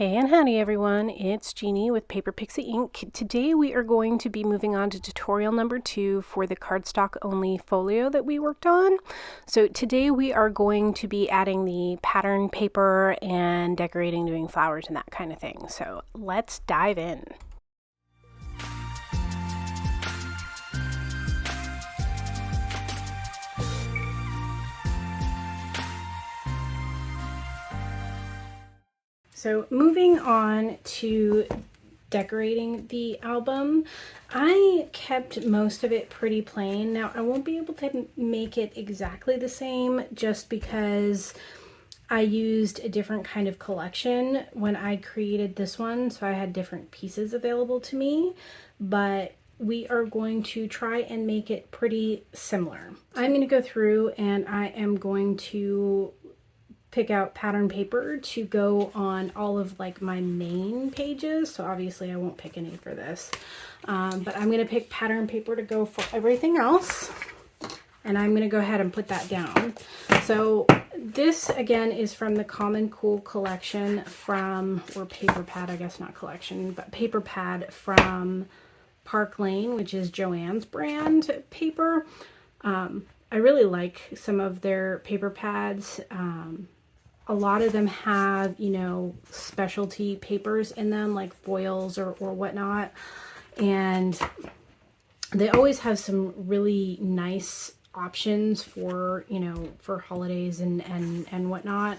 Hey and howdy everyone, it's Jeannie with Paper Pixie Ink. Today we are going to be moving on to tutorial number 2 for the cardstock only folio that we worked on. So today we are going to be adding the pattern paper and decorating, doing flowers and that kind of thing. So let's dive in. So moving on to decorating the album, I kept most of it pretty plain. Now I won't be able to make it exactly the same just because I used a different kind of collection when I created this one, so I had different pieces available to me, but we are going to try and make it pretty similar. I'm going to go through and I am going to pick out pattern paper to go on all of like my main pages. So obviously I won't pick any for this, but I'm going to pick pattern paper to go for everything else. And I'm going to go ahead and put that down. So this again is from the Common Cool collection from, or paper pad, I guess not collection, but paper pad from Park Lane, which is Joann's brand paper. I really like some of their paper pads. A lot of them have, you know, specialty papers in them, like foils or whatnot. And they always have some really nice options for, you know, for holidays and whatnot.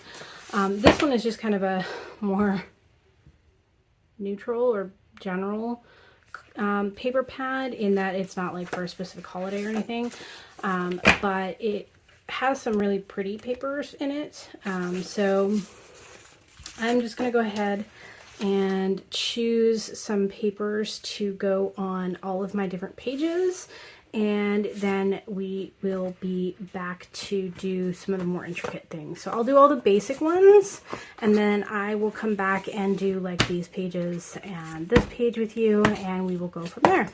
This one is just kind of a more neutral or general paper pad in that it's not like for a specific holiday or anything. But it has some really pretty papers in it. So I'm just going to go ahead and choose some papers to go on all of my different pages, and then we will be back to do some of the more intricate things. So I'll do all the basic ones, and then I will come back and do like these pages and this page with you, and we will go from there.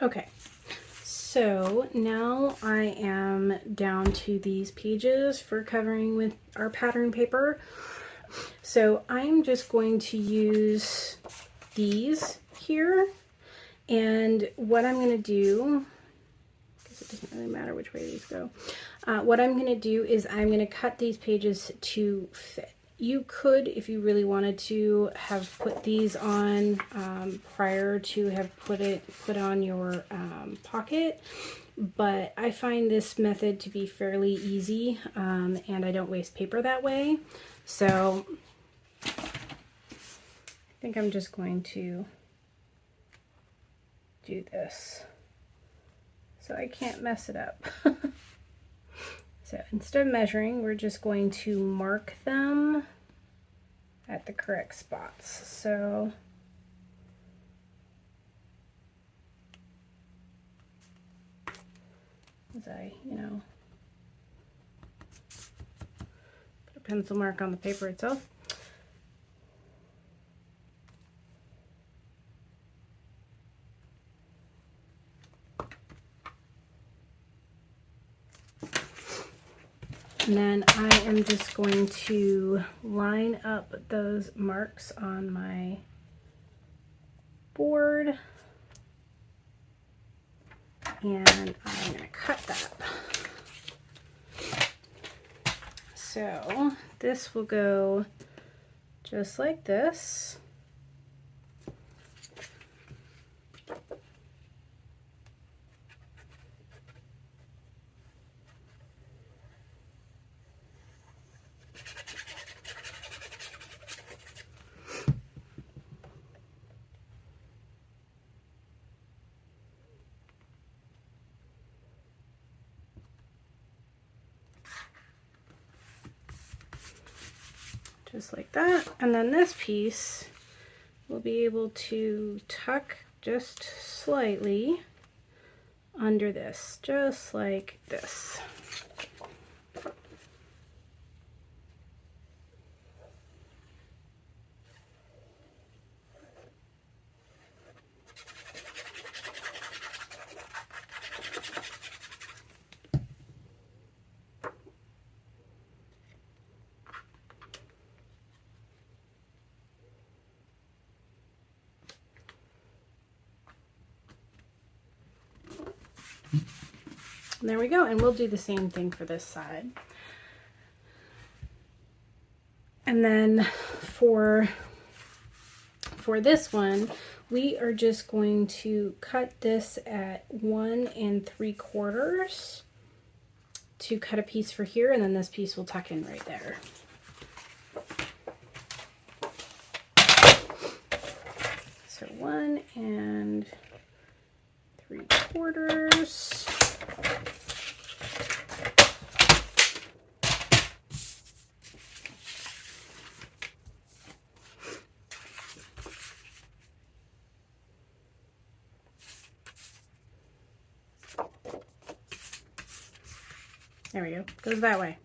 Okay, so now I am down to these pages for covering with our pattern paper. So I'm just going to use these here, and what I'm going to do, because it doesn't really matter which way these go, what I'm going to do is I'm going to cut these pages to fit. You could, if you really wanted to, have put these on prior to have put on your pocket, but I find this method to be fairly easy, and I don't waste paper that way. So I think I'm just going to do this so I can't mess it up. So instead of measuring, we're just going to mark them at the correct spots. So as I, you know, put a pencil mark on the paper itself. And then I am just going to line up those marks on my board, and I'm going to cut that. So this will go just like this. just like that. And then this piece we'll be able to tuck just slightly under this, just like this. And there we go, and we'll do the same thing for this side. And then for this one, we are just going to cut this at 1 3/4 to cut a piece for here, and then this piece will tuck in right there. So 1 3/4. There we go. Goes that way.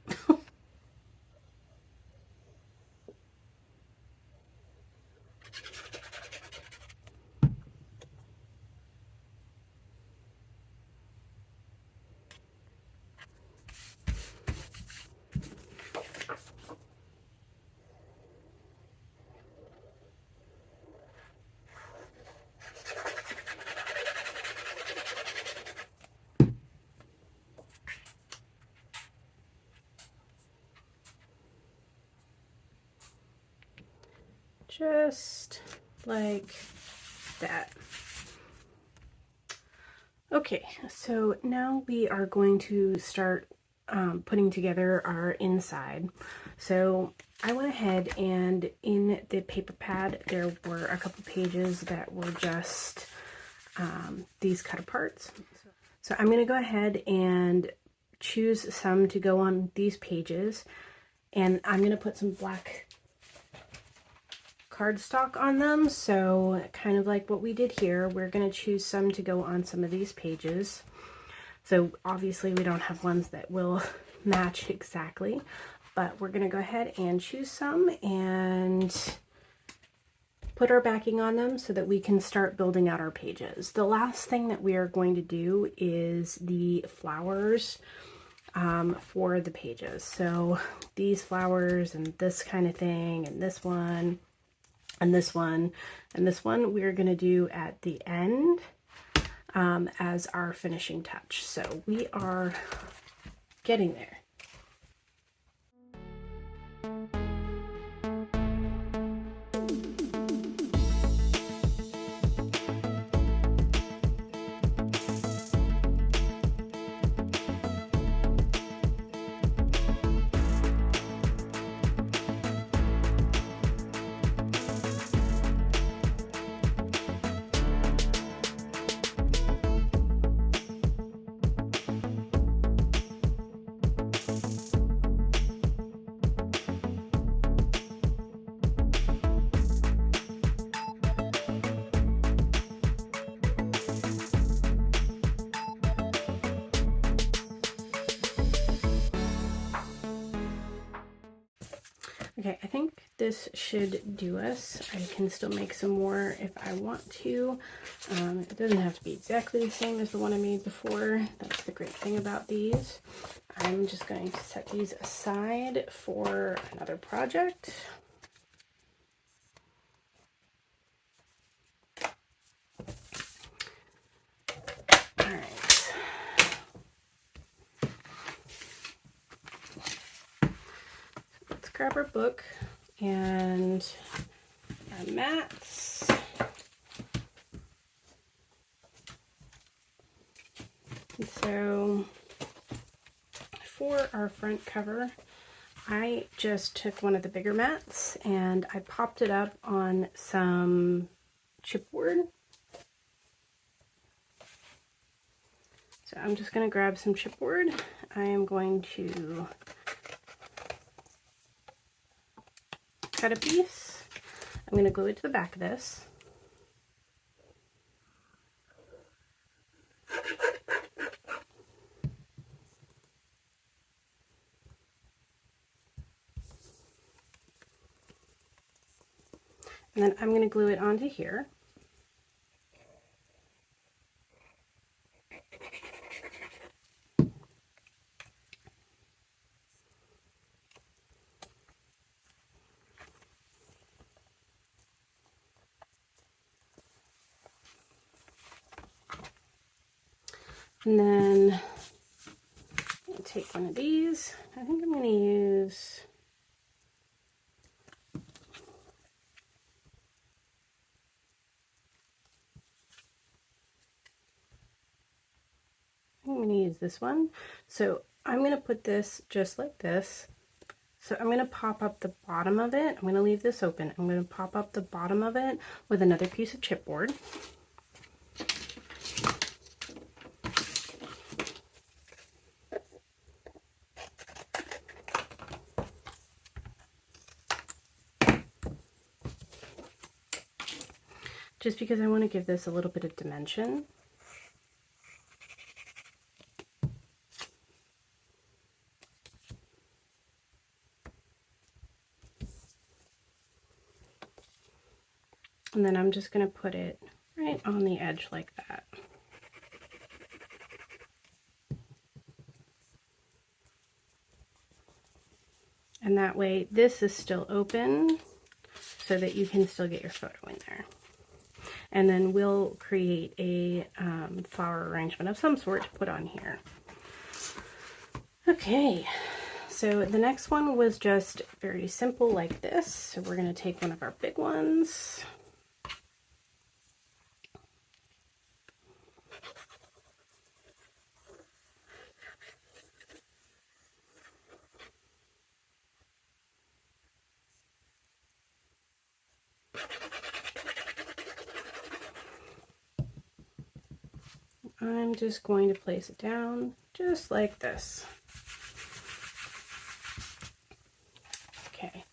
Just like that. Okay, so now we are going to start putting together our inside. So I went ahead and in the paper pad there were a couple pages that were just these cut aparts. So I'm going to go ahead and choose some to go on these pages, and I'm going to put some black cardstock on them, so kind of like what we did here. We're going to choose some to go on some of these pages. So obviously we don't have ones that will match exactly, but we're going to go ahead and choose some and put our backing on them so that we can start building out our pages. The last thing that we are going to do is the flowers for the pages. So these flowers and this kind of thing, and this one, and this one, and this one we're going to do at the end as our finishing touch. So we are getting there. Okay, I think this should do us. I can still make some more if I want to. It doesn't have to be exactly the same as the one I made before. That's the great thing about these. I'm just going to set these aside for another project. All right. Let's grab our book and our mats. And so for our front cover, I just took one of the bigger mats and I popped it up on some chipboard. So I'm just going to grab some chipboard. I am going to cut a piece. I'm going to glue it to the back of this. And then I'm going to glue it onto here. And then I'll take one of these. I think I'm going to use this one. So I'm going to put this just like this. So I'm going to pop up the bottom of it. I'm going to leave this open. I'm going to pop up the bottom of it with another piece of chipboard. Just because I want to give this a little bit of dimension. And then I'm just going to put it right on the edge like that. And that way this is still open so that you can still get your photo in there. And then we'll create a flower arrangement of some sort to put on here. Okay, so the next one was just very simple like this. So we're going to take one of our big ones. I'm just going to place it down just like this. Okay,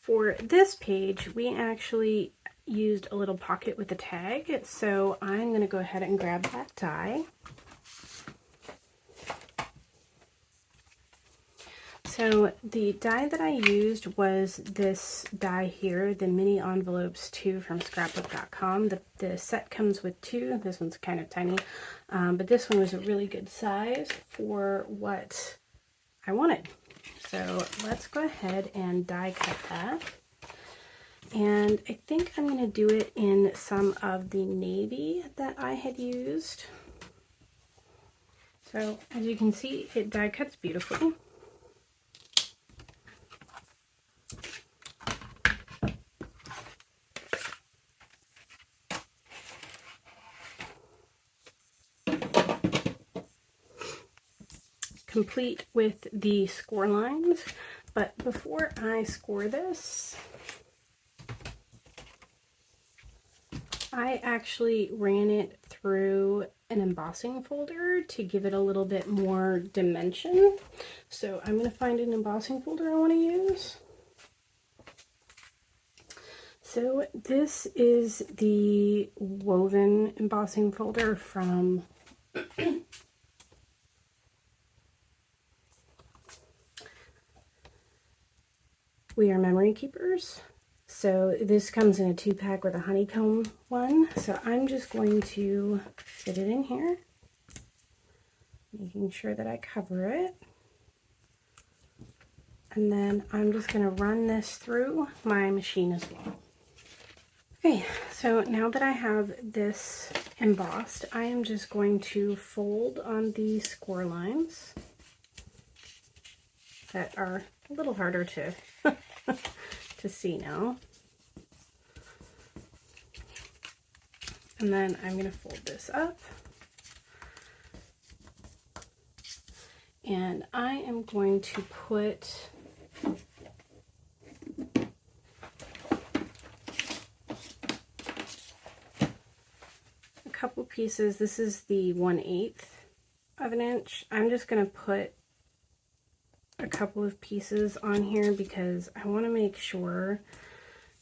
for this page, we actually used a little pocket with a tag, so I'm going to go ahead and grab that die. So the die that I used was this die here, the Mini Envelopes 2 from scrapbook.com. The set comes with two. This one's kind of tiny, but this one was a really good size for what I wanted. So let's go ahead and die cut that. And I think I'm going to do it in some of the navy that I had used. So as you can see, it die cuts beautifully. Complete with the score lines, but before I score this, I actually ran it through an embossing folder to give it a little bit more dimension. So I'm going to find an embossing folder I want to use. So this is the woven embossing folder from We Are Memory Keepers. So this comes in a 2-pack with a honeycomb one. So I'm just going to fit it in here, making sure that I cover it. And then I'm just going to run this through my machine as well. Okay, so now that I have this embossed, I am just going to fold on the score lines that are a little harder to to see now. And then I'm going to fold this up. And I am going to put a couple pieces. This is the 1/8 of an inch. I'm just going to put a couple of pieces on here because I want to make sure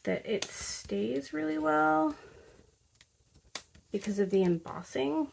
that it stays really well because of the embossing.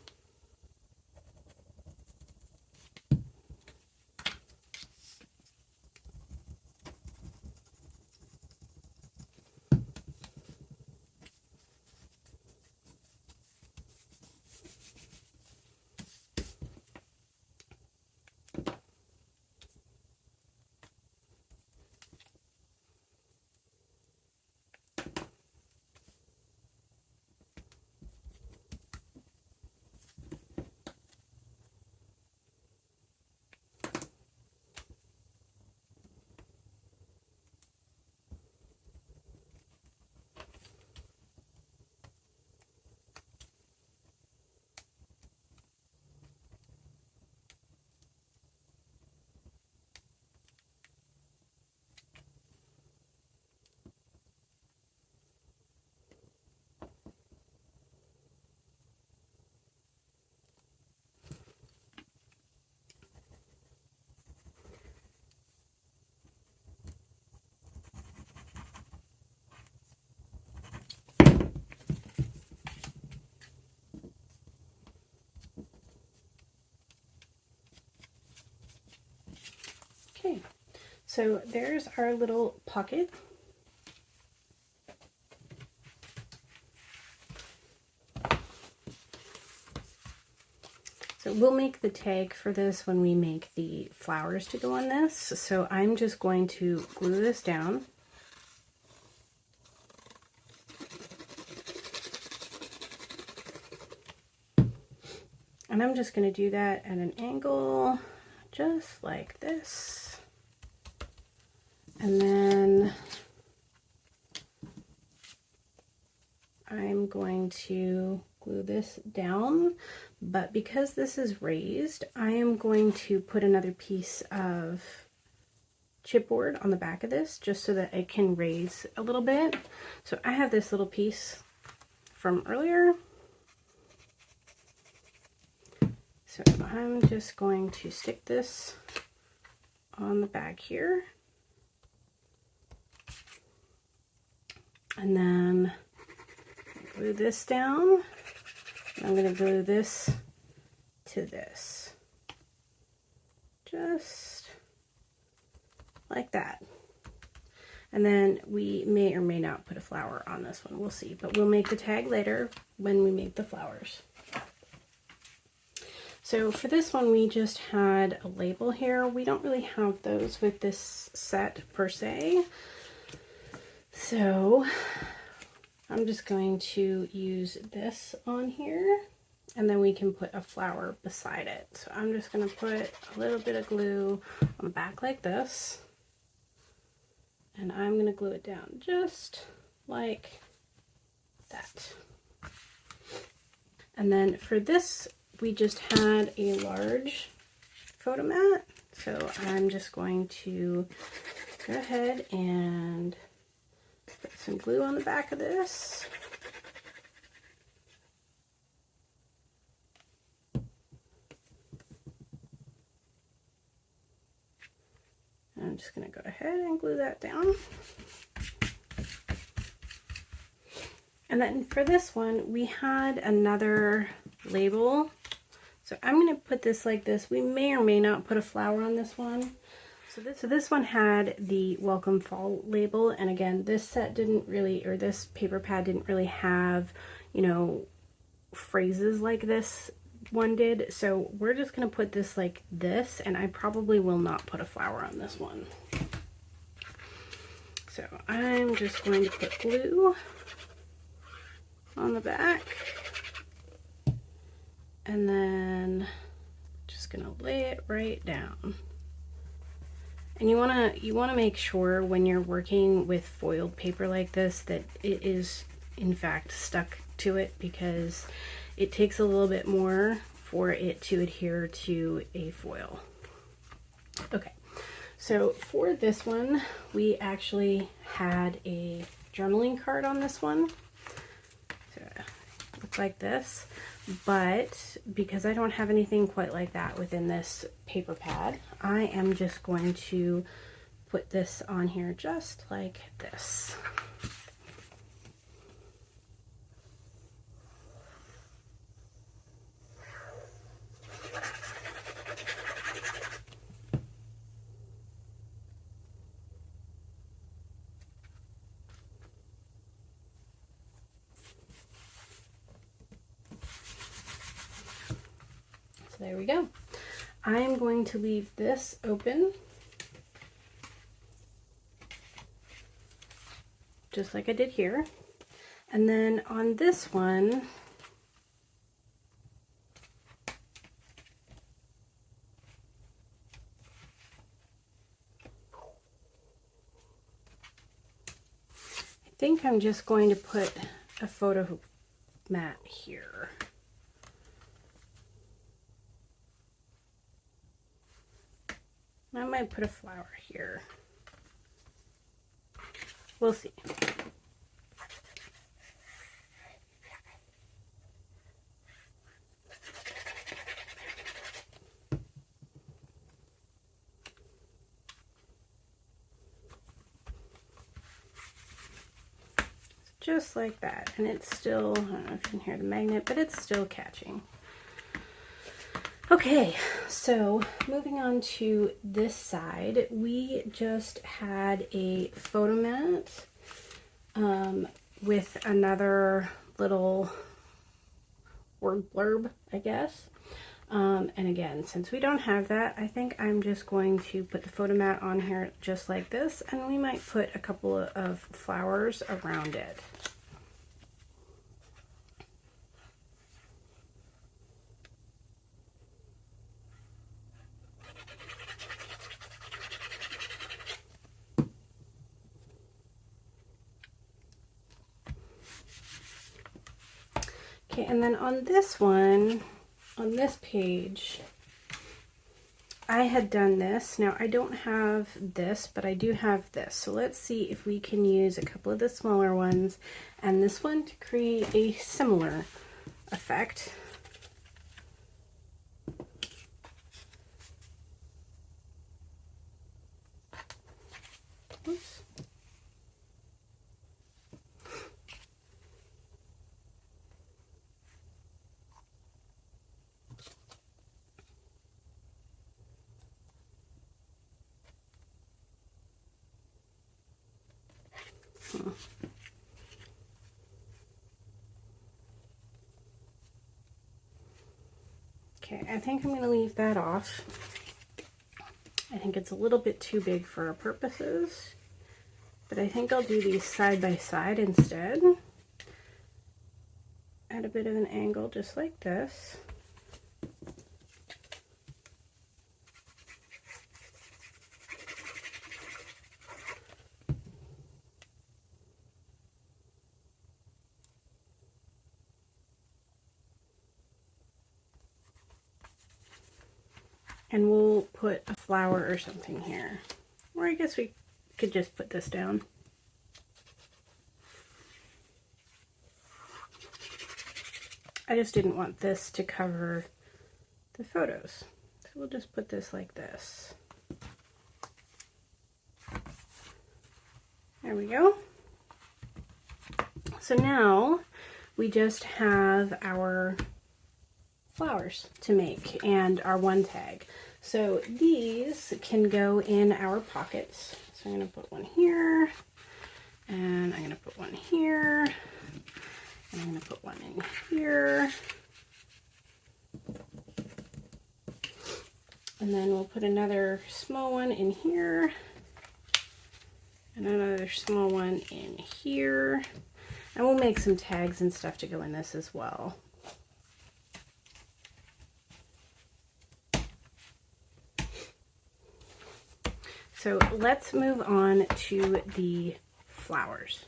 Okay, so there's our little pocket. So we'll make the tag for this when we make the flowers to go on this. So I'm just going to glue this down. And I'm just going to do that at an angle, just like this. And then I'm going to glue this down, but because this is raised, I am going to put another piece of chipboard on the back of this just so that it can raise a little bit. So I have this little piece from earlier. So I'm just going to stick this on the back here. And then glue this down. I'm going to glue this to this. Just like that. And then we may or may not put a flower on this one. We'll see. But we'll make the tag later when we make the flowers. So for this one, we just had a label here. We don't really have those with this set per se. So I'm just going to use this on here, and then we can put a flower beside it. So I'm just going to put a little bit of glue on the back like this, and I'm going to glue it down just like that. And then for this, we just had a large photo mat, so I'm just going to go ahead and put some glue on the back of this. I'm just going to go ahead and glue that down. And then for this one, we had another label. So I'm going to put this like this. We may or may not put a flower on this one. So this one had the Welcome Fall label, and again, this set didn't really, or this paper pad didn't really have, you know, phrases like this one did. So we're just going to put this like this, and I probably will not put a flower on this one. So I'm just going to put glue on the back, and then just going to lay it right down. And you want to make sure when you're working with foiled paper like this that it is in fact stuck to it, because it takes a little bit more for it to adhere to a foil. Okay, so for this one, we actually had a journaling card on this one. So it looks like this. but because I don't have anything quite like that within this paper pad, I am just going to put this on here just like this. So there we go. I am going to leave this open, just like I did here. And then on this one, I think I'm just going to put a photo mat here. I might put a flower here. We'll see. Just like that, and it's still, I don't know if you can hear the magnet, but it's still catching. Okay, so moving on to this side, we just had a photo mat with another little word blurb, I guess. And again, since we don't have that, I think I'm just going to put the photo mat on here just like this, and we might put a couple of flowers around it. Okay, and then on this one, on this page, I had done this. Now I don't have this, but I do have this. So let's see if we can use a couple of the smaller ones and this one to create a similar effect. Oops. Okay, I think I'm going to leave that off. I think it's a little bit too big for our purposes, but I think I'll do these side by side instead. At a bit of an angle, just like this. And we'll put a flower or something here. Or I guess we could just put this down. I just didn't want this to cover the photos. So we'll just put this like this. There we go. So now we just have our flowers to make and our one tag. So these can go in our pockets. So I'm going to put one here, and I'm going to put one here, and I'm going to put one in here. And then we'll put another small one in here, and another small one in here. And we'll make some tags and stuff to go in this as well. So let's move on to the flowers.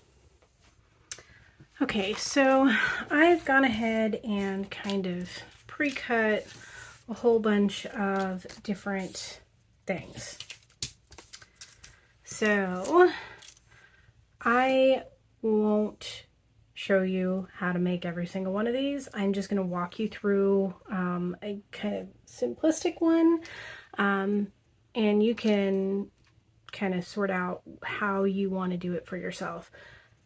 Okay, so I've gone ahead and kind of pre-cut a whole bunch of different things. So I won't show you how to make every single one of these. I'm just going to walk you through a kind of simplistic one, and you can kind of sort out how you want to do it for yourself.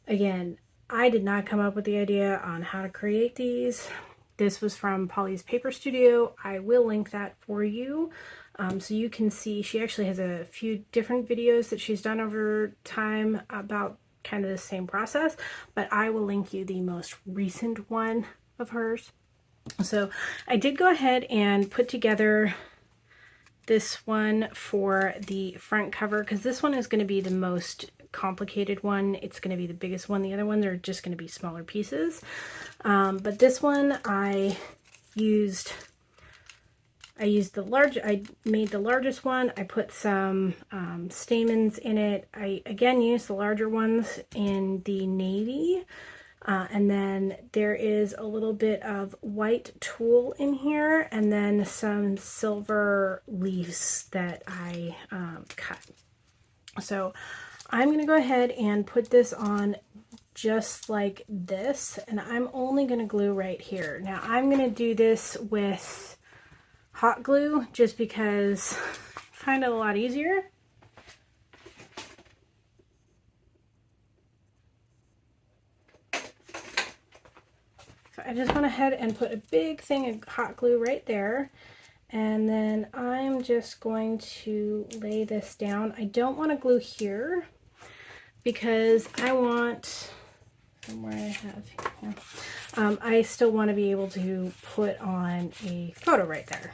Again, I did not come up with the idea on how to create these. This was from Polly's Paper Studio. I will link that for you so you can see. She actually has a few different videos that she's done over time about kind of the same process, but I will link you the most recent one of hers. So I did go ahead and put together this one for the front cover because this one is going to be the most complicated one. It's going to be the biggest one. The other ones are just going to be smaller pieces. But this one I made the largest one. I put some stamens in it. I again used the larger ones in the navy. And then there is a little bit of white tulle in here, and then some silver leaves that I cut. So I'm going to go ahead and put this on just like this, and I'm only going to glue right here. Now I'm going to do this with hot glue just because I find it a lot easier. So I just went ahead and put a big thing of hot glue right there, and then I'm just going to lay this down. I don't want to glue here because I want somewhere I have here. I still want to be able to put on a photo right there.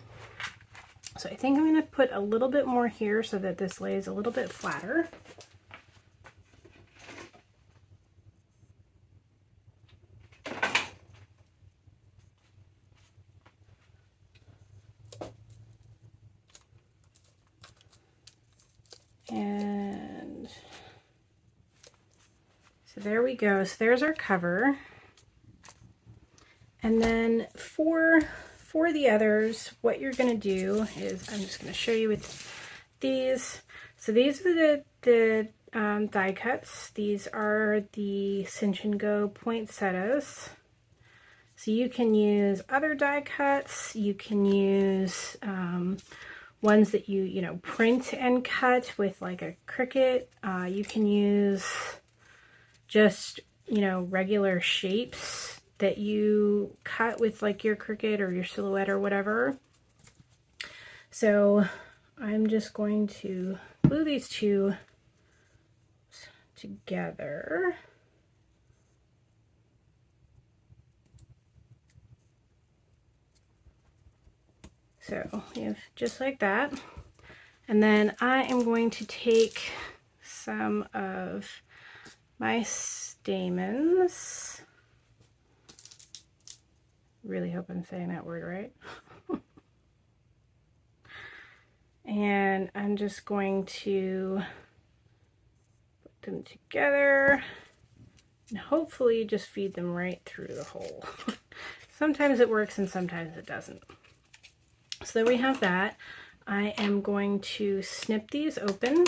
So I think I'm going to put a little bit more here so that this lays a little bit flatter. And so there we go. So there's our cover. And then for the others, what you're going to do is, I'm just going to show you with these. So these are the die cuts. These are the Cinch and Go poinsettias. So you can use other die cuts. You can use ones that you print and cut with like a Cricut. You can use just regular shapes that you cut with like your Cricut or your Silhouette or whatever. So I'm just going to glue these two together. So we have just like that. And then I am going to take some of my stamens. Really hope I'm saying that word right. And I'm just going to put them together and hopefully just feed them right through the hole. Sometimes it works and sometimes it doesn't. So there we have that. I am going to snip these open,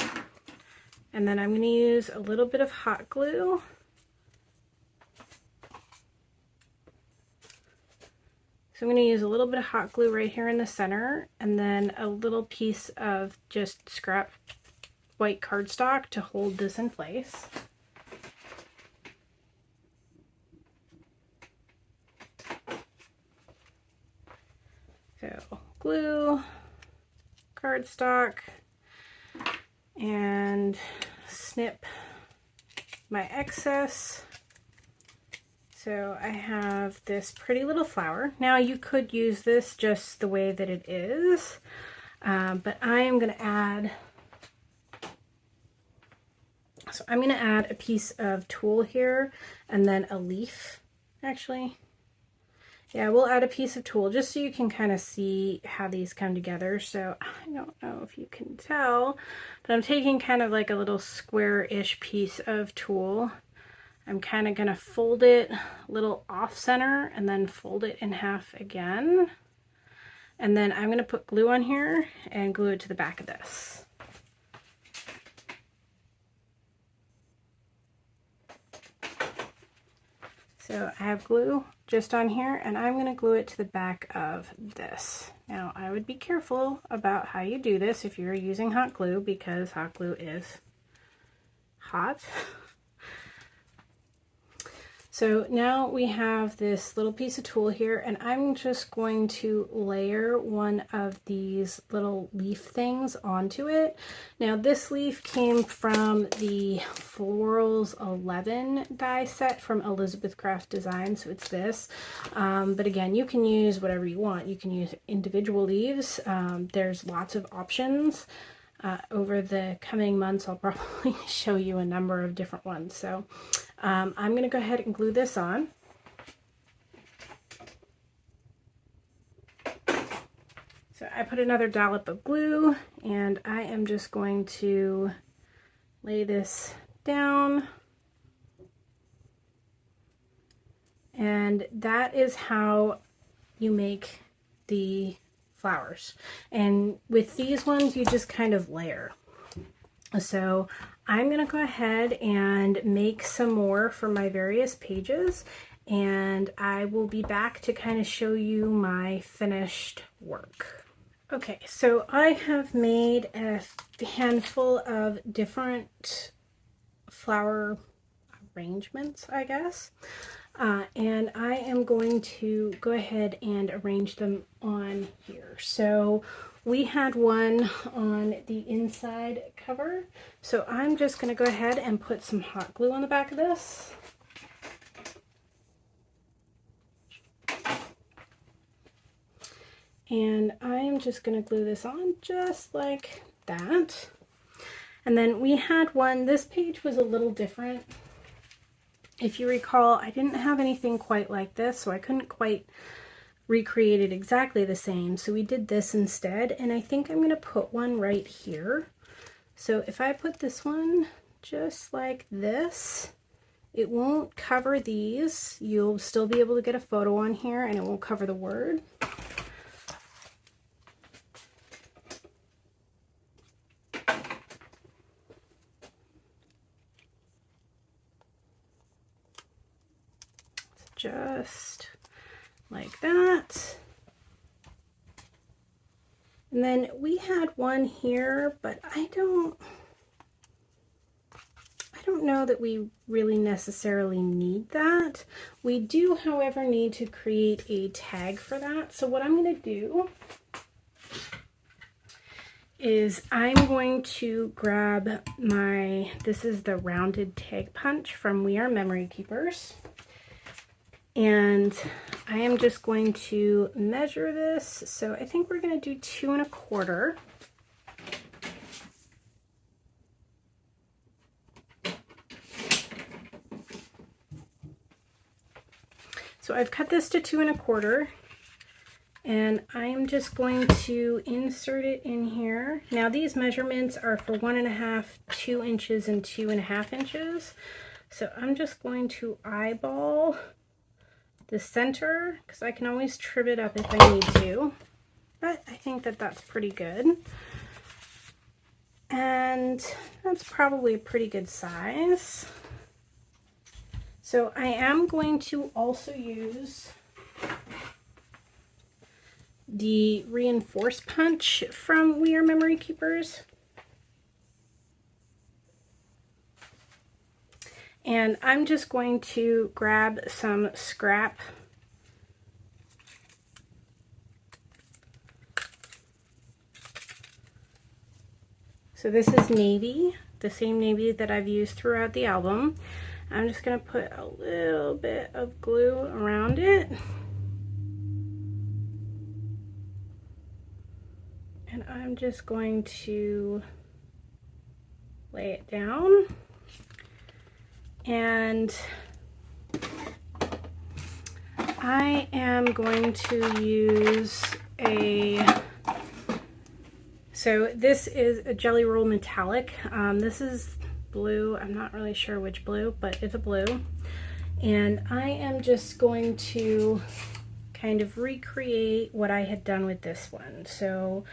and then I'm going to use a little bit of hot glue. So I'm going to use a little bit of hot glue right here in the center, and then a little piece of just scrap white cardstock to hold this in place. So glue, cardstock, and snip my excess. So I have this pretty little flower. Now you could use this just the way that it is, but I am going to add, so I'm going to add a piece of tulle here and then a leaf, actually. Yeah, we'll add a piece of tulle just so you can kind of see how these come together. So I don't know if you can tell, but I'm taking kind of like a little square-ish piece of tulle. I'm kind of going to fold it a little off center and then fold it in half again. And then I'm going to put glue on here and glue it to the back of this. So I have glue just on here, and I'm going to glue it to the back of this. Now, I would be careful about how you do this if you're using hot glue, because hot glue is hot. So now we have this little piece of tulle here, and I'm just going to layer one of these little leaf things onto it. Now this leaf came from the Florals 11 die set from Elizabeth Craft Design, so it's this. But again, you can use whatever you want. You can use individual leaves. There's lots of options. Over the coming months, I'll probably show you a number of different ones. So I'm going to go ahead and glue this on. So I put another dollop of glue, and I am just going to lay this down. And that is how you make the flowers. And with these ones, you just kind of layer. So I'm going to go ahead and make some more for my various pages, and I will be back to kind of show you my finished work. Okay, so I have made a handful of different flower arrangements, I guess. And I am going to go ahead and arrange them on here. So we had one on the inside cover. So I'm just going to go ahead and put some hot glue on the back of this. And I am just going to glue this on just like that. And then we had one, this page was a little different. If you recall, I didn't have anything quite like this, so I couldn't quite recreate it exactly the same. So we did this instead, and I think I'm going to put one right here. So if I put this one just like this, it won't cover these. You'll still be able to get a photo on here, and it won't cover the word. Just like that. And then we had one here, but I don't know that we really necessarily need that. We do, however, need to create a tag for that. So what I'm going to do is I'm going to grab this is the rounded tag punch from We Are Memory Keepers. And I am just going to measure this. So I think we're going to do 2 1/4. So I've cut this to 2 1/4, and I'm just going to insert it in here. Now these measurements are for 1 1/2, 2 inches, and 2 1/2 inches. So I'm just going to eyeball the center, because I can always trim it up if I need to, but I think that that's pretty good. And that's probably a pretty good size. So I am going to also use the reinforced punch from We Are Memory Keepers. And I'm just going to grab some scrap So this is navy, the same navy that I've used throughout the album. I'm just going to put a little bit of glue around it. And I'm just going to lay it down. And I am going to use so this is a Jelly Roll Metallic. This is blue. I'm not really sure which blue, but it's a blue. And I am just going to kind of recreate what I had done with this one. So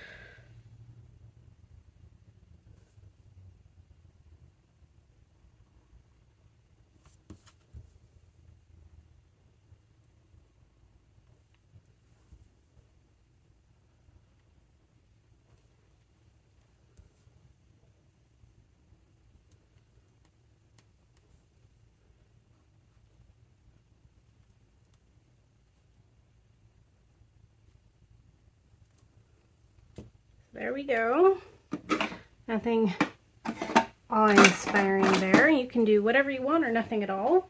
there we go. Nothing awe-inspiring there. You can do whatever you want or nothing at all.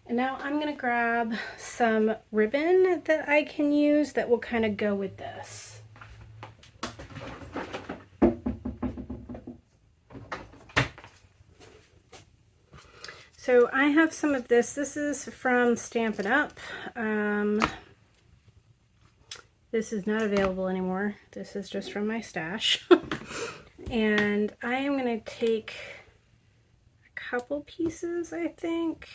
And now I'm going to grab some ribbon that I can use that will kind of go with this. So I have some of this. This is from Stampin' Up. This is not available anymore. This is just from my stash. And I am going to take a couple pieces, I think,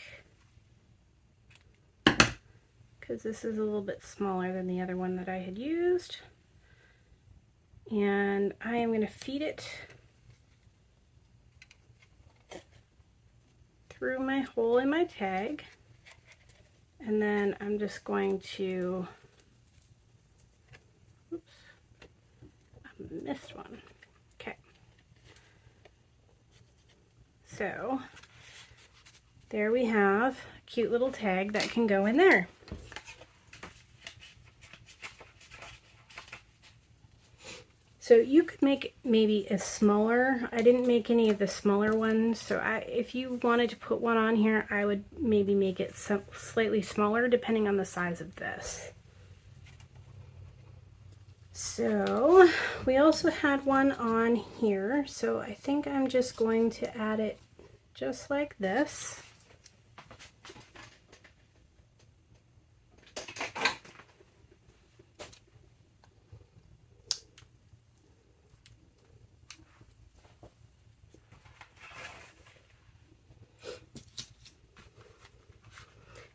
because this is a little bit smaller than the other one that I had used. And I am going to feed it through my hole in my tag. And then I'm just going to, oops, I missed one. Okay. So there we have a cute little tag that can go in there. So you could make maybe a smaller, I didn't make any of the smaller ones, so if you wanted to put one on here, I would maybe make it slightly smaller depending on the size of this. So we also had one on here, so I think I'm just going to add it just like this.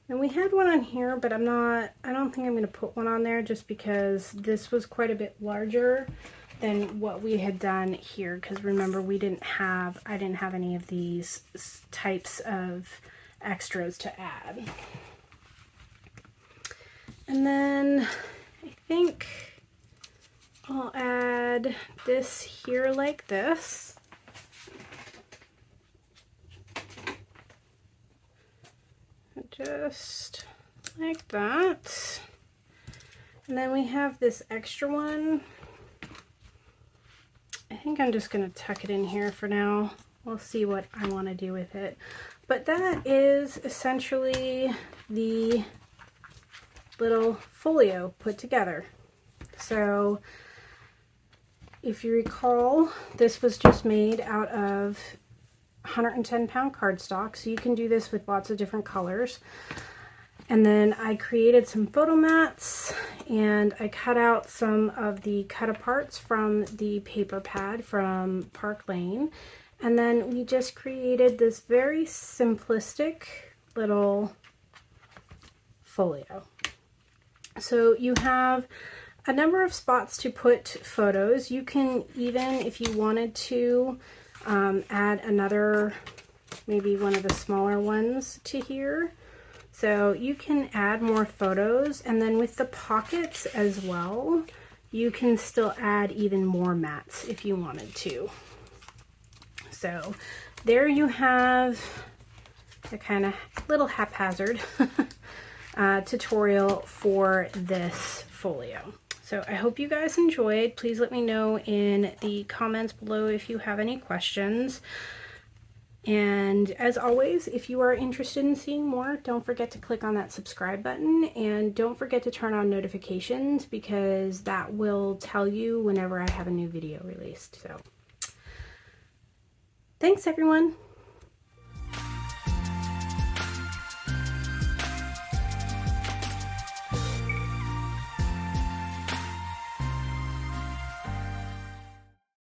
And we had one on here, but I don't think I'm going to put one on there just because this was quite a bit larger than what we had done here. Because remember, I didn't have any of these types of extras to add. And then I think I'll add this here like this. Just like that. And then we have this extra one. I think I'm just going to tuck it in here for now. We'll see what I want to do with it. But that is essentially the little folio put together. So if you recall, this was just made out of 110-pound cardstock, so you can do this with lots of different colors. And then I created some photo mats, and I cut out some of the cut aparts from the paper pad from Park Lane, and then we just created this very simplistic little folio. So you have a number of spots to put photos. You can even, if you wanted to, add another, maybe one of the smaller ones to here. So you can add more photos, and then with the pockets as well, you can still add even more mats if you wanted to. So there you have a kind of little haphazard tutorial for this folio. So I hope you guys enjoyed. Please let me know in the comments below if you have any questions. And as always, if you are interested in seeing more, don't forget to click on that subscribe button, and don't forget to turn on notifications because that will tell you whenever I have a new video released. So thanks everyone.